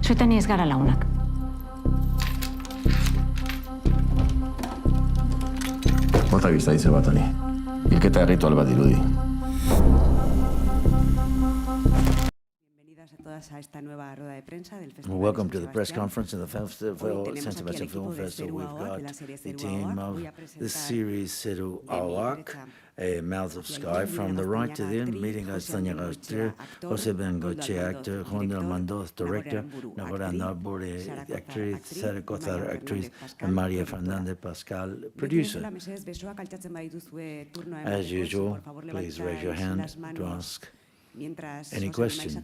Zuetan ez gara launak. Bota bizta dize bat honi. Hilketa ritual bat dirudi. Welcome to the press conference in the San Sebastian Film Festival. We've got the team of the series Zeru, ahoak, Mouth of Sky, from the right to the end. Miren, Gaztañaga, actor, José Bengoche, actor, Koldo, Almandoz, director, Nagore, actress, Sara, Cozar, actress, and Marian, Fernández, Pascal, producer. As usual, please raise your hand to ask any question.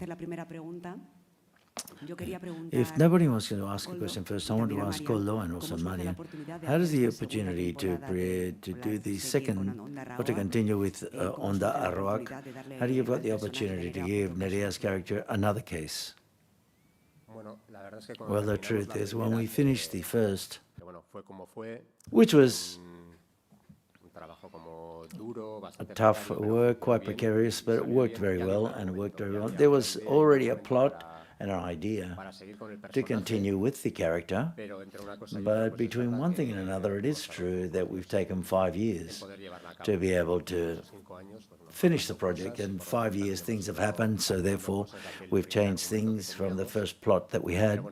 If nobody wants to ask a question first, I want to ask Koldo and also Marian, how does the opportunity to do the second, or to continue with Onda ahoak, how do you got the opportunity to give Nerea's character another case? Well, the truth is, when we finished the first, which was a tough work, quite precarious, but it worked very well, and it worked very well. There was already a plot and an idea to continue with the character, but between one thing and another, it is true that we've taken 5 years to be able to finish the project, and 5 years things have happened, so therefore we've changed things from the first plot that we had.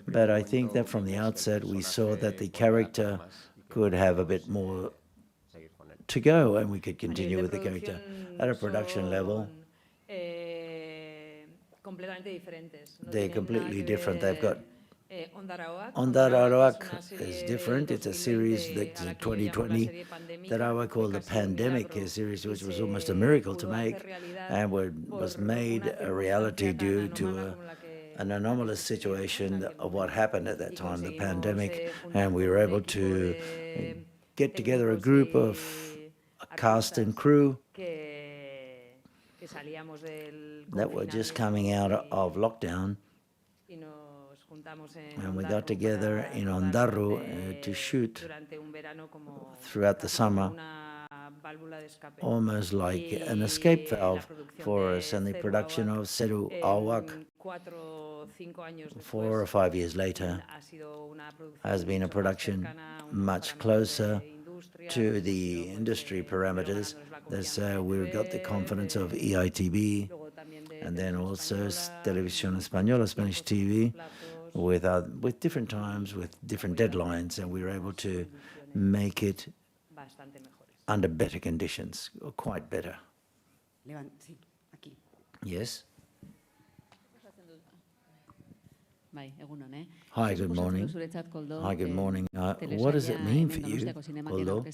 But I think that from the outset we saw that the character could have a bit more to go, and we could continue with the character at a production level. They're completely different. They've got Onda ahoak is different. It's a series that's in 2020 that I would call the pandemic series, which was almost a miracle to make, and was made a reality due to an anomalous situation of what happened at that time, the pandemic, and we were able to get together a group of cast and crew that were just coming out of lockdown, and we got together in Aranburu to shoot throughout the summer, almost like an escape valve for us, and the production of Zeru, ahoak, 4 or 5 years later, has been a production much closer to the industry parameters. That's we've got the confidence of EITB, and then also Televisión Española, Spanish TV, with different times, with different deadlines, and we were able to make it under better conditions, or quite better. Yes? Hi, good morning. Hi, good morning. What does it mean for you, Koldo,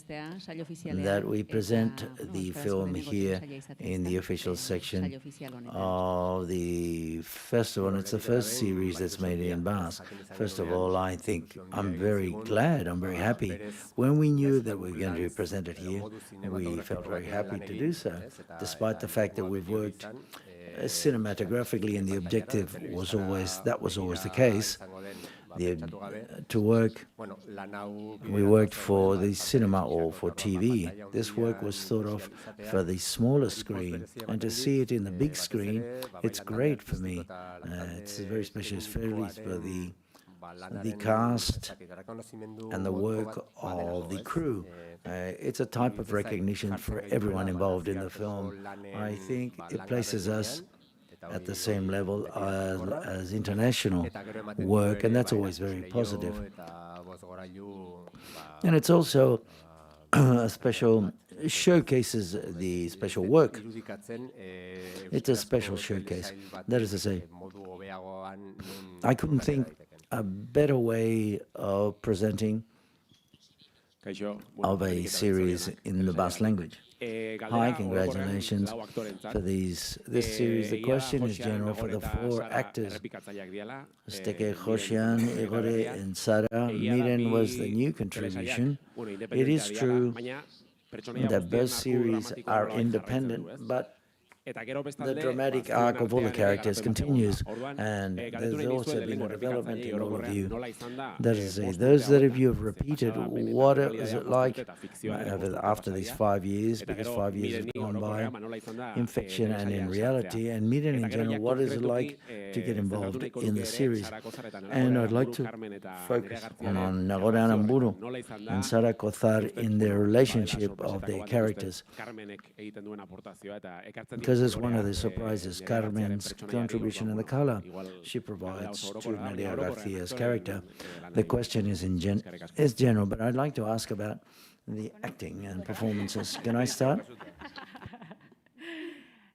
that we present the film here in the official section of the festival? And it's the first series that's made in Bas. First of all, I think I'm very glad, I'm very happy. When we knew that we were going to present it here, we felt very happy to do so, despite the fact that we've worked cinematographically, and the objective was always, that was always the case, we worked for the cinema or for TV. This work was thought of for the smaller screen, and to see it in the big screen, it's great for me. It's a very special experience for the cast and the work of the crew. It's a type of recognition for everyone involved in the film. I think it places us at the same level as international work, and that's always very positive. And it's also a special showcases the special work. It's a special showcase. That is to say, I couldn't think a better way of presenting of a series in the Basque language. Hi, congratulations for this series. The question is general for the 4 actors. Steke, Josian, Nagore, and Sara. Miren was the new contribution. It is true that both series are independent, but The dramatic arc of all the characters continues, and there's also been a development in all of you. That is to say, those that of you have repeated, what is it like after these 5 years, because 5 years have gone by, in fiction and in reality, and Miren in general, what is it like to get involved in the series? And I'd like to focus on Nagore and Aranburu and Sara Cozar in their relationship of their characters. Because it's one of the surprises, Carmen's contribution in the color she provides to Nadia Garcia's character. The question is general, but I'd like to ask about the acting and performances. Can I start?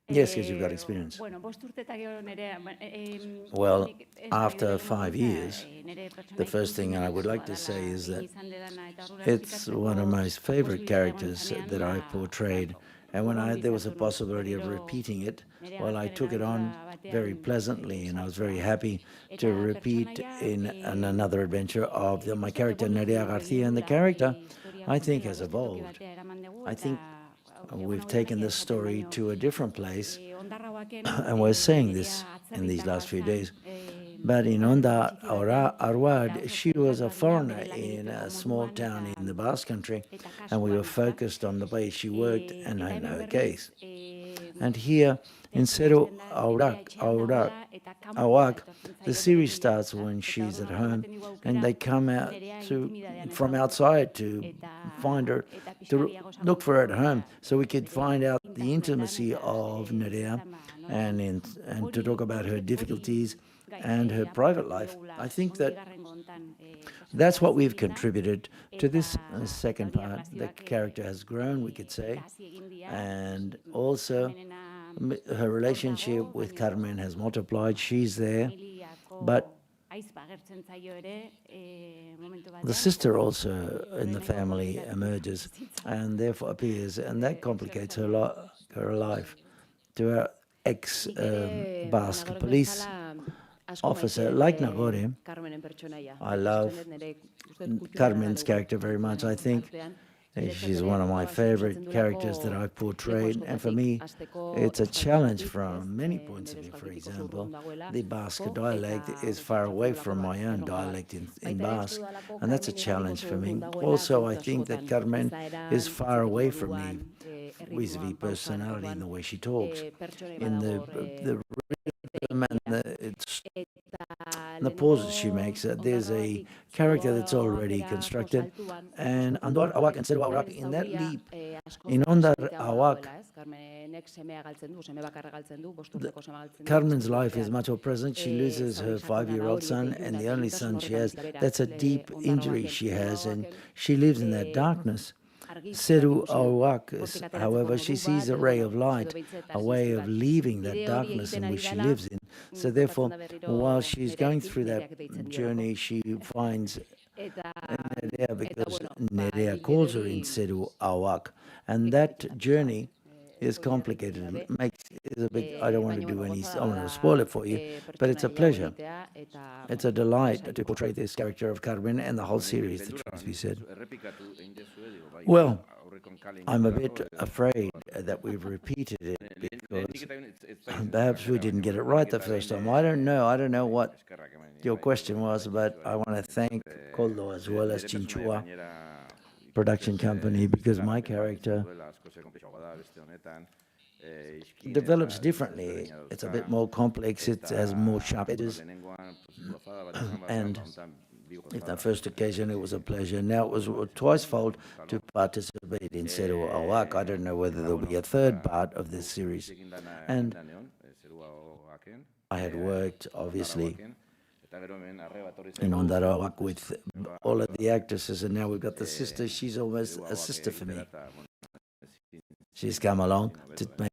Yes, because you've got experience. Well, after 5 years, the first thing I would like to say is that it's one of my favorite characters that I've portrayed. And when there was a possibility of repeating it, well, I took it on very pleasantly, and I was very happy to repeat in another adventure of my character, Nadia Garcia, and the character, I think, has evolved. I think we've taken this story to a different place, and we're saying this in these last few days. But in Onda Arwad, she was a foreigner in a small town in the Basque Country, and we were focused on the way she worked and in her case. And here, in Zeru, ahoak, the series starts when she's at home, and they come out from outside to find her, to look for her at home, so we could find out the intimacy of Nerea and to talk about her difficulties and her private life. I think that's what we've contributed to this second part. The character has grown, we could say, and also her relationship with Carmen has multiplied. She's there, but the sister also in the family emerges and therefore appears, and that complicates her life. To our ex-Basque police officer, like Nagore, I love Carmen's character very much. I think she's one of my favorite characters that I've portrayed, and for me, it's a challenge from many points of view. For example, the Basque dialect is far away from my own dialect in Basque, and that's a challenge for me. Also, I think that Carmen is far away from me vis-a-vis personality in the way she talks. In the rhythm and the pauses she makes, there's a character that's already constructed, and Andor Awak and Zeru Awak, in that leap, in Ondar Awak, Carmen's life is much more present. She loses her 5-year-old son, and the only son she has, that's a deep injury she has, and she lives in that darkness. Zeru Awak, however, she sees a ray of light, a way of leaving that darkness in which she lives in. So therefore, while she's going through that journey, she finds Nerea, because Nerea calls her in Zeru Awak, and that journey is complicated. It's a bit, I don't want to do I don't want to spoil it for you, but it's a pleasure. It's a delight to portray this character of Carmen and the whole series, the truth be said. Well, I'm a bit afraid that we've repeated it because perhaps we didn't get it right the first time. I don't know what your question was, but I want to thank Koldo as well as Chinchua production company, because my character develops differently. It's a bit more complex, it has more sharp edges, and if that first occasion it was a pleasure, now it was twice-fold to participate in Zeru Awak. I don't know whether there'll be a third part of this series. And I had worked, obviously, in Ondar Awak with all of the actresses, and now we've got the sister. She's almost a sister for me. She's come along to make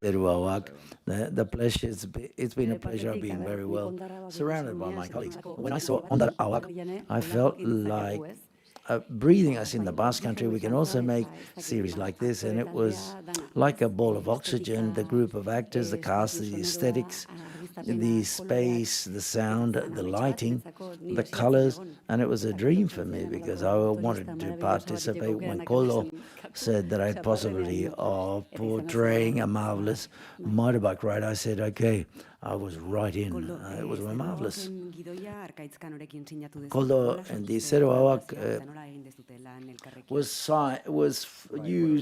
Zeru Awak. The pleasure, it's been a pleasure. I've been very well surrounded by my colleagues. When I saw Ondar Awak, I felt like breathing us in the Basque Country. We can also make series like this, and it was like a ball of oxygen. The group of actors, the cast, the aesthetics, the space, the sound, the lighting, the colors, and it was a dream for me because I wanted to participate. When Koldo said that I had possibility of portraying a marvelous motorbike ride, I said, okay, I was right in. It was marvelous. Koldo and the Zeru ahoak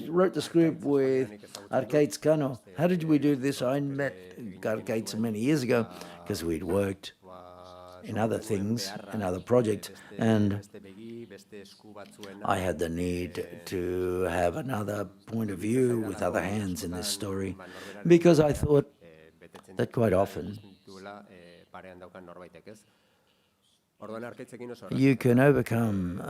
wrote the script with Gaztañaga. How did we do this? I met Gaztañaga many years ago because we'd worked in other things, in other projects, and I had the need to have another point of view with other hands in this story because I thought that quite often you can overcome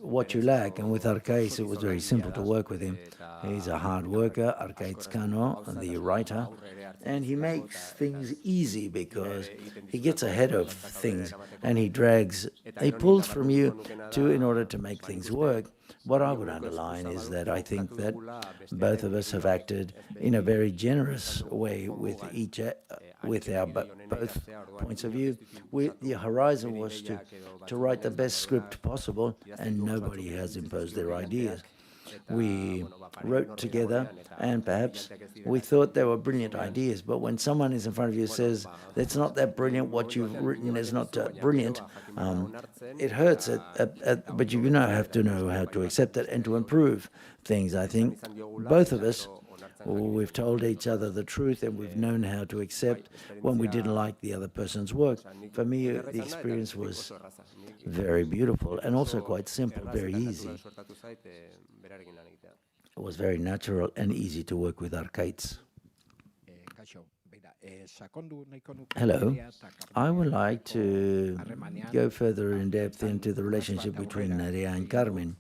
what you lack, and with Arcais it was very simple to work with him. He's a hard worker, Gaztañaga, the writer, and he makes things easy because he gets ahead of things and he pulls from you in order to make things work. What I would underline is that I think that both of us have acted in a very generous way with our both points of view. The horizon was to write the best script possible, and nobody has imposed their ideas. We wrote together, and perhaps we thought they were brilliant ideas, but when someone is in front of you and says, that's not that brilliant, what you've written is not brilliant, it hurts, but you have to know how to accept it and to improve things. I think both of us, we've told each other the truth, and we've known how to accept when we didn't like the other person's work. For me, the experience was very beautiful and also quite simple, very easy. It was very natural and easy to work with Arcais. Hello. I would like to go further in depth into the relationship between Nerea and Carmen.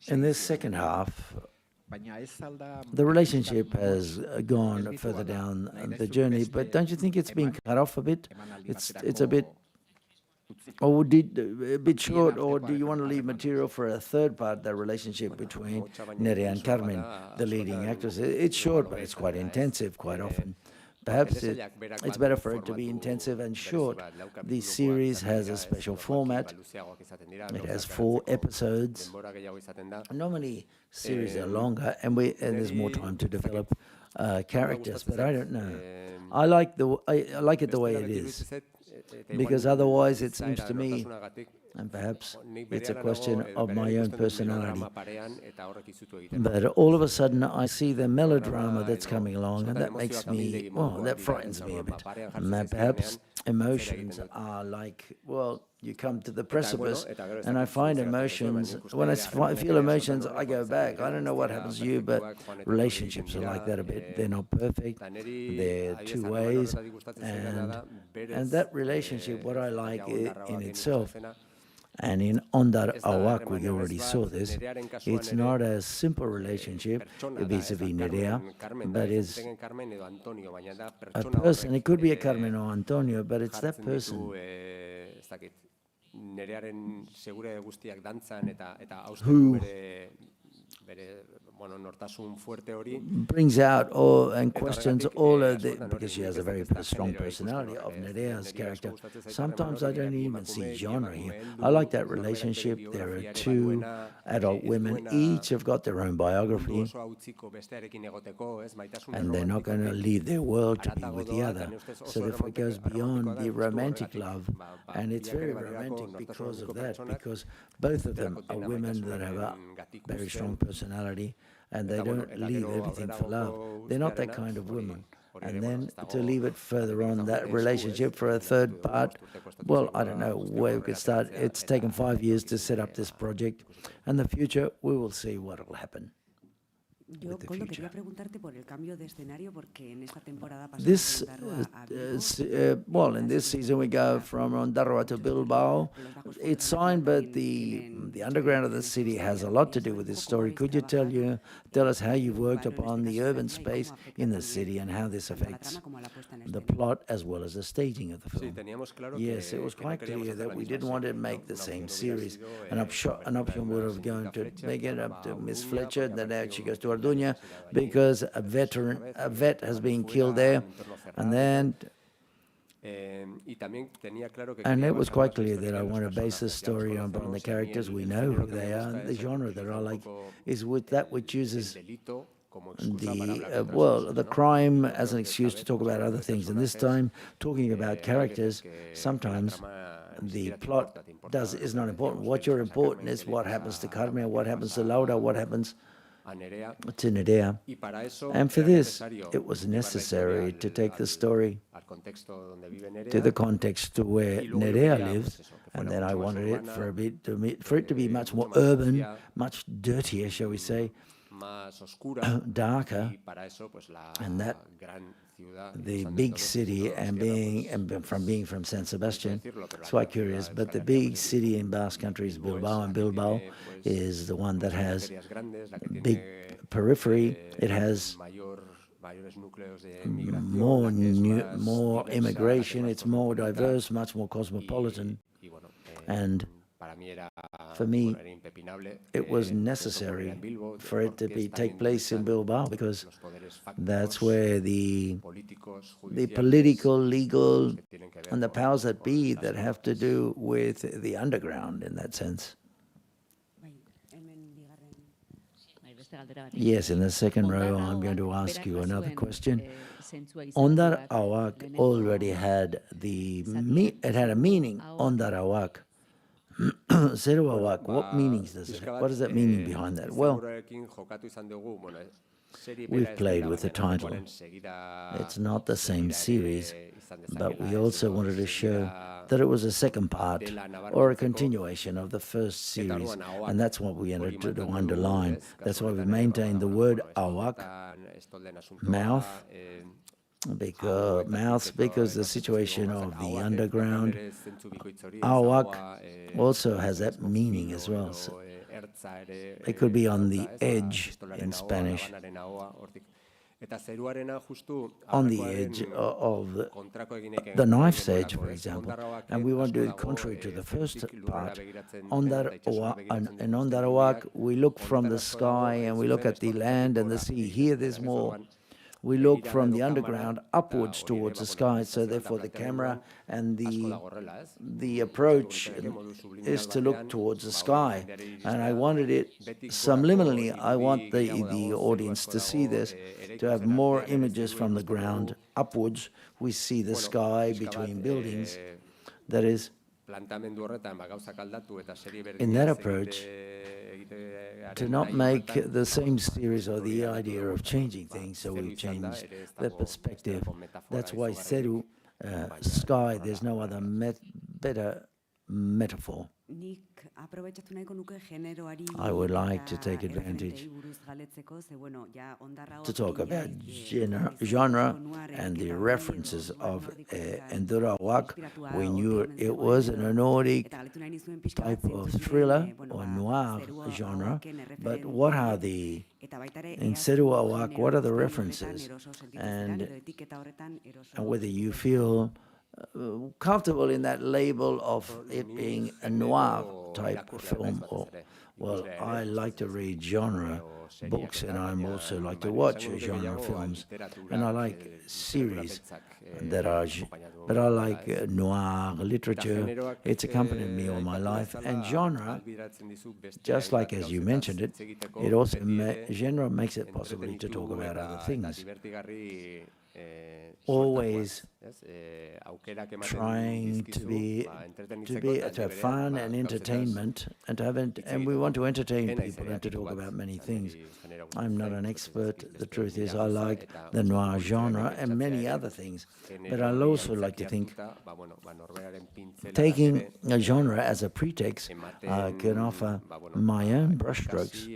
In this second half, the relationship has gone further down the journey, but don't you think it's been cut off a bit? It's a bit, or a bit short, or do you want to leave material for a third part, the relationship between Nerea and Carmen, the leading actress? It's short, but it's quite intensive quite often. Perhaps it's better for it to be intensive and short. The series has a special format. It has 4 episodes. Normally, series are longer, and there's more time to develop characters. But I don't know. I like it the way it is, because otherwise it seems to me, and perhaps it's a question of my own personality, but all of a sudden I see the melodrama that's coming along, and that makes me, that frightens me a bit. And that perhaps emotions are like, you come to the precipice, and I find emotions, when I feel emotions, I go back. I don't know what happens to you, but relationships are like that a bit. They're not perfect. They're 2 ways. And that relationship, what I like in itself, and in Ondar Ahoak, we already saw this, it's not a simple relationship vis-a-vis Nerea, but it's a person. It could be a Carmen or Antonio, but it's that person who brings out and questions all of the, because she has a very strong personality of Nerea's character. Sometimes I don't even see genre here. I like that relationship. There are 2 adult women, each have got their own biography, and they're not going to leave their world to be with the other. So if it goes beyond the romantic love, and it's very romantic because of that, because both of them are women that have a very strong personality, and they don't leave everything for love. They're not that kind of woman. And then to leave it further on, that relationship for a third part, I don't know where we could start. It's taken 5 years to set up this project, and the future, we will see what will happen. Koldo, quería preguntarte por el cambio de escenario, porque en esta temporada in this season we go from Ondarroa to Bilbao. It's signed, but the underground of the city has a lot to do with this story. Could you tell us how you've worked upon the urban space in the city and how this affects the plot as well as the staging of the film? Yes, it was quite clear that we didn't want to make the same series. An option would have gone to make it up to Miss Fletcher, and then now she goes to Orduña because a vet has been killed there. And it was quite clear that I want to base this story on the characters. We know who they are. The genre that I like is with that which uses the crime as an excuse to talk about other things. And this time, talking about characters, sometimes the plot is not important. What's important is what happens to Carmen, what happens to Laura, what happens to Nerea. And for this, it was necessary to take the story to the context to where Nerea lives, and then I wanted it for it to be much more urban, much dirtier, shall we say, darker, and that the big city and being from San Sebastian, it's quite curious, but the big city in Basque Country is Bilbao, and Bilbao is the one that has big periphery. It has more immigration, it's more diverse, much more cosmopolitan, and for me, it was necessary for it to take place in Bilbao because that's where the political, legal, and the powers that be that have to do with the underground in that sense. Yes, in the second row, I'm going to ask you another question. Ondar ahoak already had it had a meaning, Ondar ahoak. Zeru ahoak, what meanings does it have? What is that meaning behind that? Well, we've played with the title. It's not the same series, but we also wanted to show that it was a second part or a continuation of the first series, and that's what we wanted to underline. That's why we maintained the word ahoak, mouth, because the situation of the underground, ahoak also has that meaning as well. So it could be on the edge in Spanish, on the edge of the knife's edge, for example. And we want to do it contrary to the first part. Ondar ahoak, we look from the sky and we look at the land and the sea. Here there's more. We look from the underground upwards towards the sky, so therefore the camera and the approach is to look towards the sky. And I wanted it subliminally, I want the audience to see this, to have more images from the ground upwards. We see the sky between buildings. That is, in that approach, to not make the same series or the idea of changing things, so we've changed the perspective. That's why Zeru, sky, there's no other better metaphor. I would like to take advantage to talk about genre and the references of Ondar ahoak. We knew it was an Nordic type of thriller or noir genre, but what are in Zeru ahoak, what are the references? And whether you feel comfortable in that label of it being a noir type of film, or, well, I like to read genre books and I also like to watch genre films, and I like series that are, but I like noir literature. It's accompanied me all my life, and genre, just like as you mentioned it, it also, genre makes it possible to talk about other things. Always trying to have fun and entertainment, and we want to entertain people and to talk about many things. I'm not an expert. The truth is, I like the noir genre and many other things, but I also like to think taking a genre as a pretext, I can offer my own brushstrokes,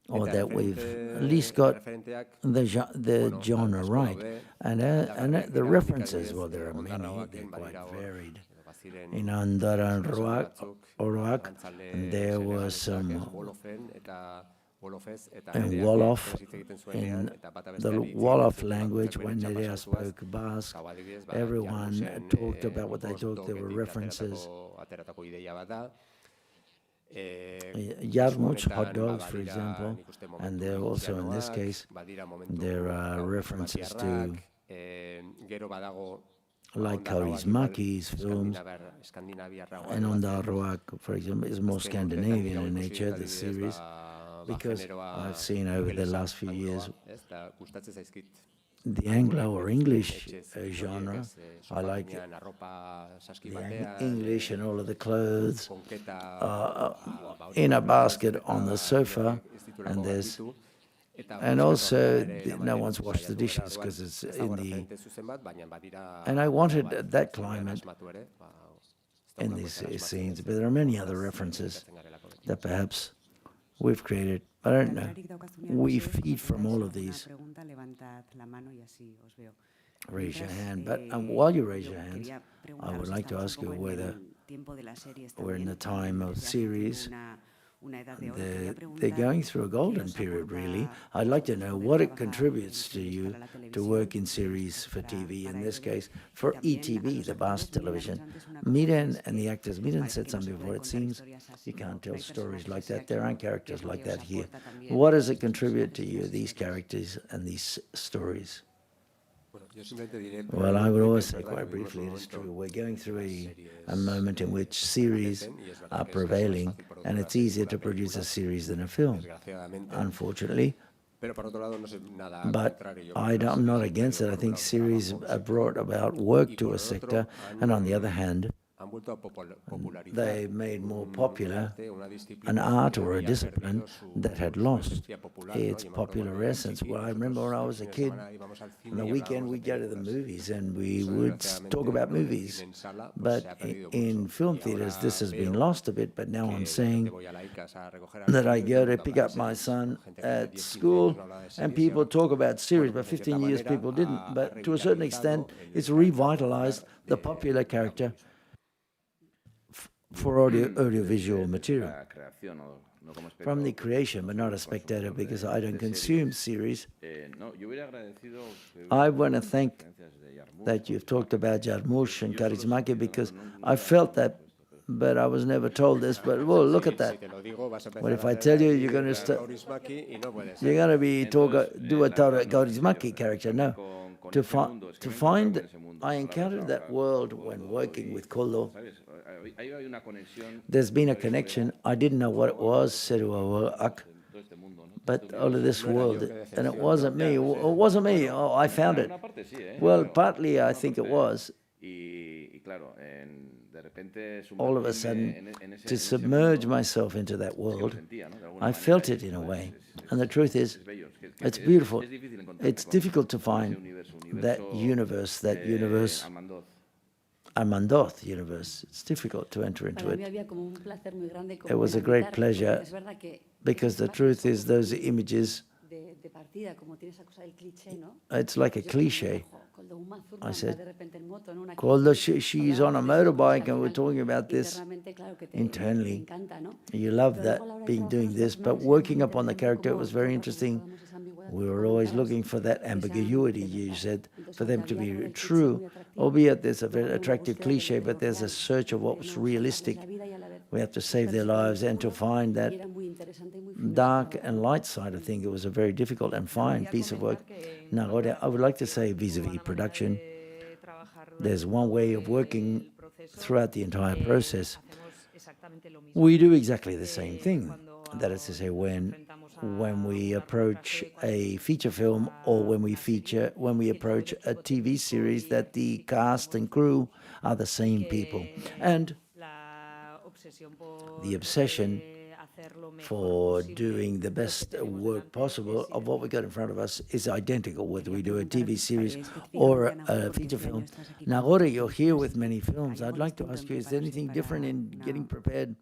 or that we've at least got the genre right. And the references, well, there are many, they're quite varied. In Ondar ahoak, there was some in Wolof, in the Wolof language, when Nerea spoke Basque, everyone talked about what they thought. There were references. Yarmouth hot dogs, for example, and there also in this case there are references to like Kaurismäki's films, and on the ahoak, for example, is more Scandinavian in nature, the series, because I've seen over the last few years the Anglo or English genre. I like the English and all of the clothes in a basket on the sofa, and also no one's washed the dishes because it's in the. And I wanted that climate in these scenes, but there are many other references that perhaps we've created. I don't know. We feed from all of these. Raise your hand. But while you raise your hands, I would like to ask you whether we're in the time of series. They're going through a golden period, really. I'd like to know what it contributes to you to work in series for TV, in this case, for ETV, the vast television. Miren and the actors, Miren said something before, it seems you can't tell stories like that. There aren't characters like that here. What does it contribute to you, these characters and these stories? Well, I would always say quite briefly, it is true. We're going through a moment in which series are prevailing, and it's easier to produce a series than a film, unfortunately. But I'm not against it. I think series have brought about work to a sector, and on the other hand, they made more popular an art or a discipline that had lost its popular essence. Well, I remember when I was a kid, on the weekend we'd go to the movies and we would talk about movies. But in film theaters, this has been lost a bit, but now I'm saying that I go to pick up my son at school and people talk about series, but 15 years people didn't. But to a certain extent, it's revitalized the popular character for audiovisual material. From the creation, but not a spectator, because I don't consume series. I want to thank that you've talked about Jarmusch and Kaurismäki, because I felt that, but I was never told this. But well, look at that. What if I tell you you're going to do a Kaurismäki character? No. To find, I encountered that world when working with Koldo. There's been a connection. I didn't know what it was, Zeru, ahoak, but all of this world, and it wasn't me. It wasn't me. Oh, I found it. Well, partly I think it was. All of a sudden, to submerge myself into that world, I felt it in a way. And the truth is, it's beautiful. It's difficult to find that universe, Almandoz universe. It's difficult to enter into it. It was a great pleasure, because the truth is those images, it's like a cliche. I said, Koldo, she's on a motorbike and we're talking about this internally. You love that, doing this, but working upon the character, it was very interesting. We were always looking for that ambiguity, you said, for them to be true, albeit there's a very attractive cliche, but there's a search of what's realistic. We have to save their lives, and to find that dark and light side, I think it was a very difficult and fine piece of work. Nagore, I would like to say vis-a-vis production, there's one way of working throughout the entire process. We do exactly the same thing. That is to say, when we approach a feature film, or when we approach a TV series, that the cast and crew are the same people. And the obsession for doing the best work possible of what we got in front of us is identical, whether we do a TV series or a feature film. Nagore, you're here with many films. I'd like to ask you, is there anything different in getting prepared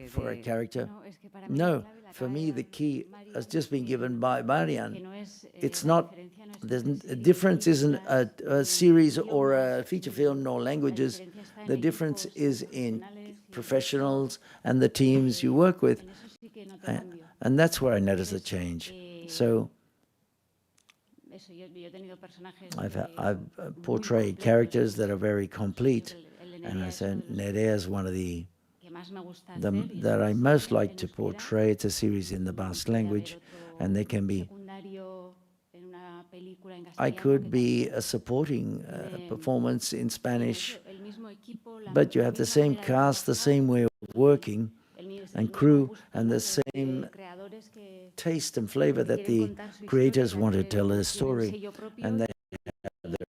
for a character? No, for me the key has just been given by Marian. It's not, the difference isn't a series or a feature film, nor languages. The difference is in professionals and the teams you work with. And that's where I notice a change. So I've portrayed characters that are very complete. And I said Nerea is one of the that I most like to portray. It's a series in the Basque language, and they can be. I could be a supporting performance in Spanish, but you have the same cast, the same way of working, and crew, and the same taste and flavor that the creators want to tell a story, and they have their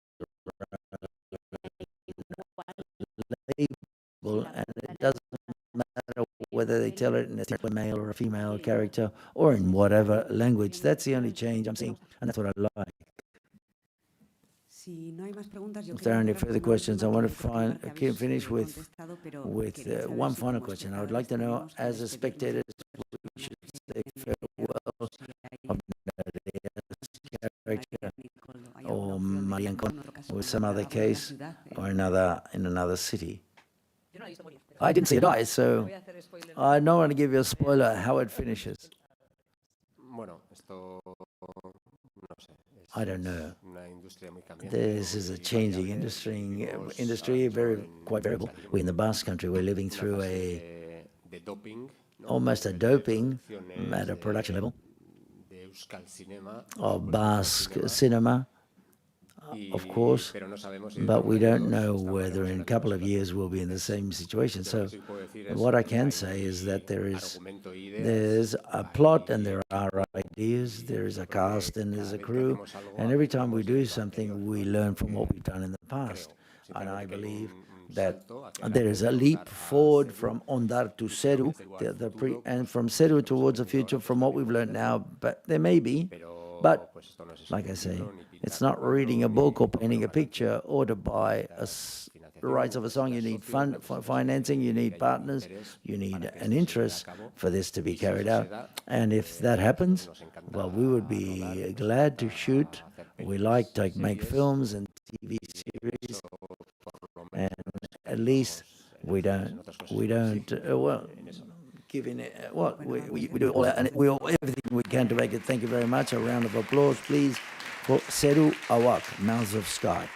label, and it doesn't matter whether they tell it in a male or a female character or in whatever language. That's the only change I'm seeing, and that's what I like. If there are any further questions, I want to finish with one final question. I would like to know, as a spectator, we should say farewell of Nagore's character, or Marian, or some other case, or in another city. I didn't see it die, so I don't want to give you a spoiler how it finishes. I don't know. This is a changing industry, quite variable. We in the Basque Country, we're living through almost a doping at a production level of Basque cinema, of course, but we don't know whether in a couple of years we'll be in the same situation. So what I can say is that there's a plot and there are ideas, there is a cast and there's a crew, and every time we do something, we learn from what we've done in the past. And I believe that there is a leap forward from Ondar to Zeru, and from Zeru towards the future from what we've learned now, but there may be. But, like I say, it's not reading a book or painting a picture or to buy the rights of a song. You need financing, you need partners, you need an interest for this to be carried out. And if that happens, well, we would be glad to shoot. We like to make films and TV series, and at least we don't giving it, we do all that, and everything we can to make it. Thank you very much. A round of applause, please, for Zeru ahoak, Mouths of Sky.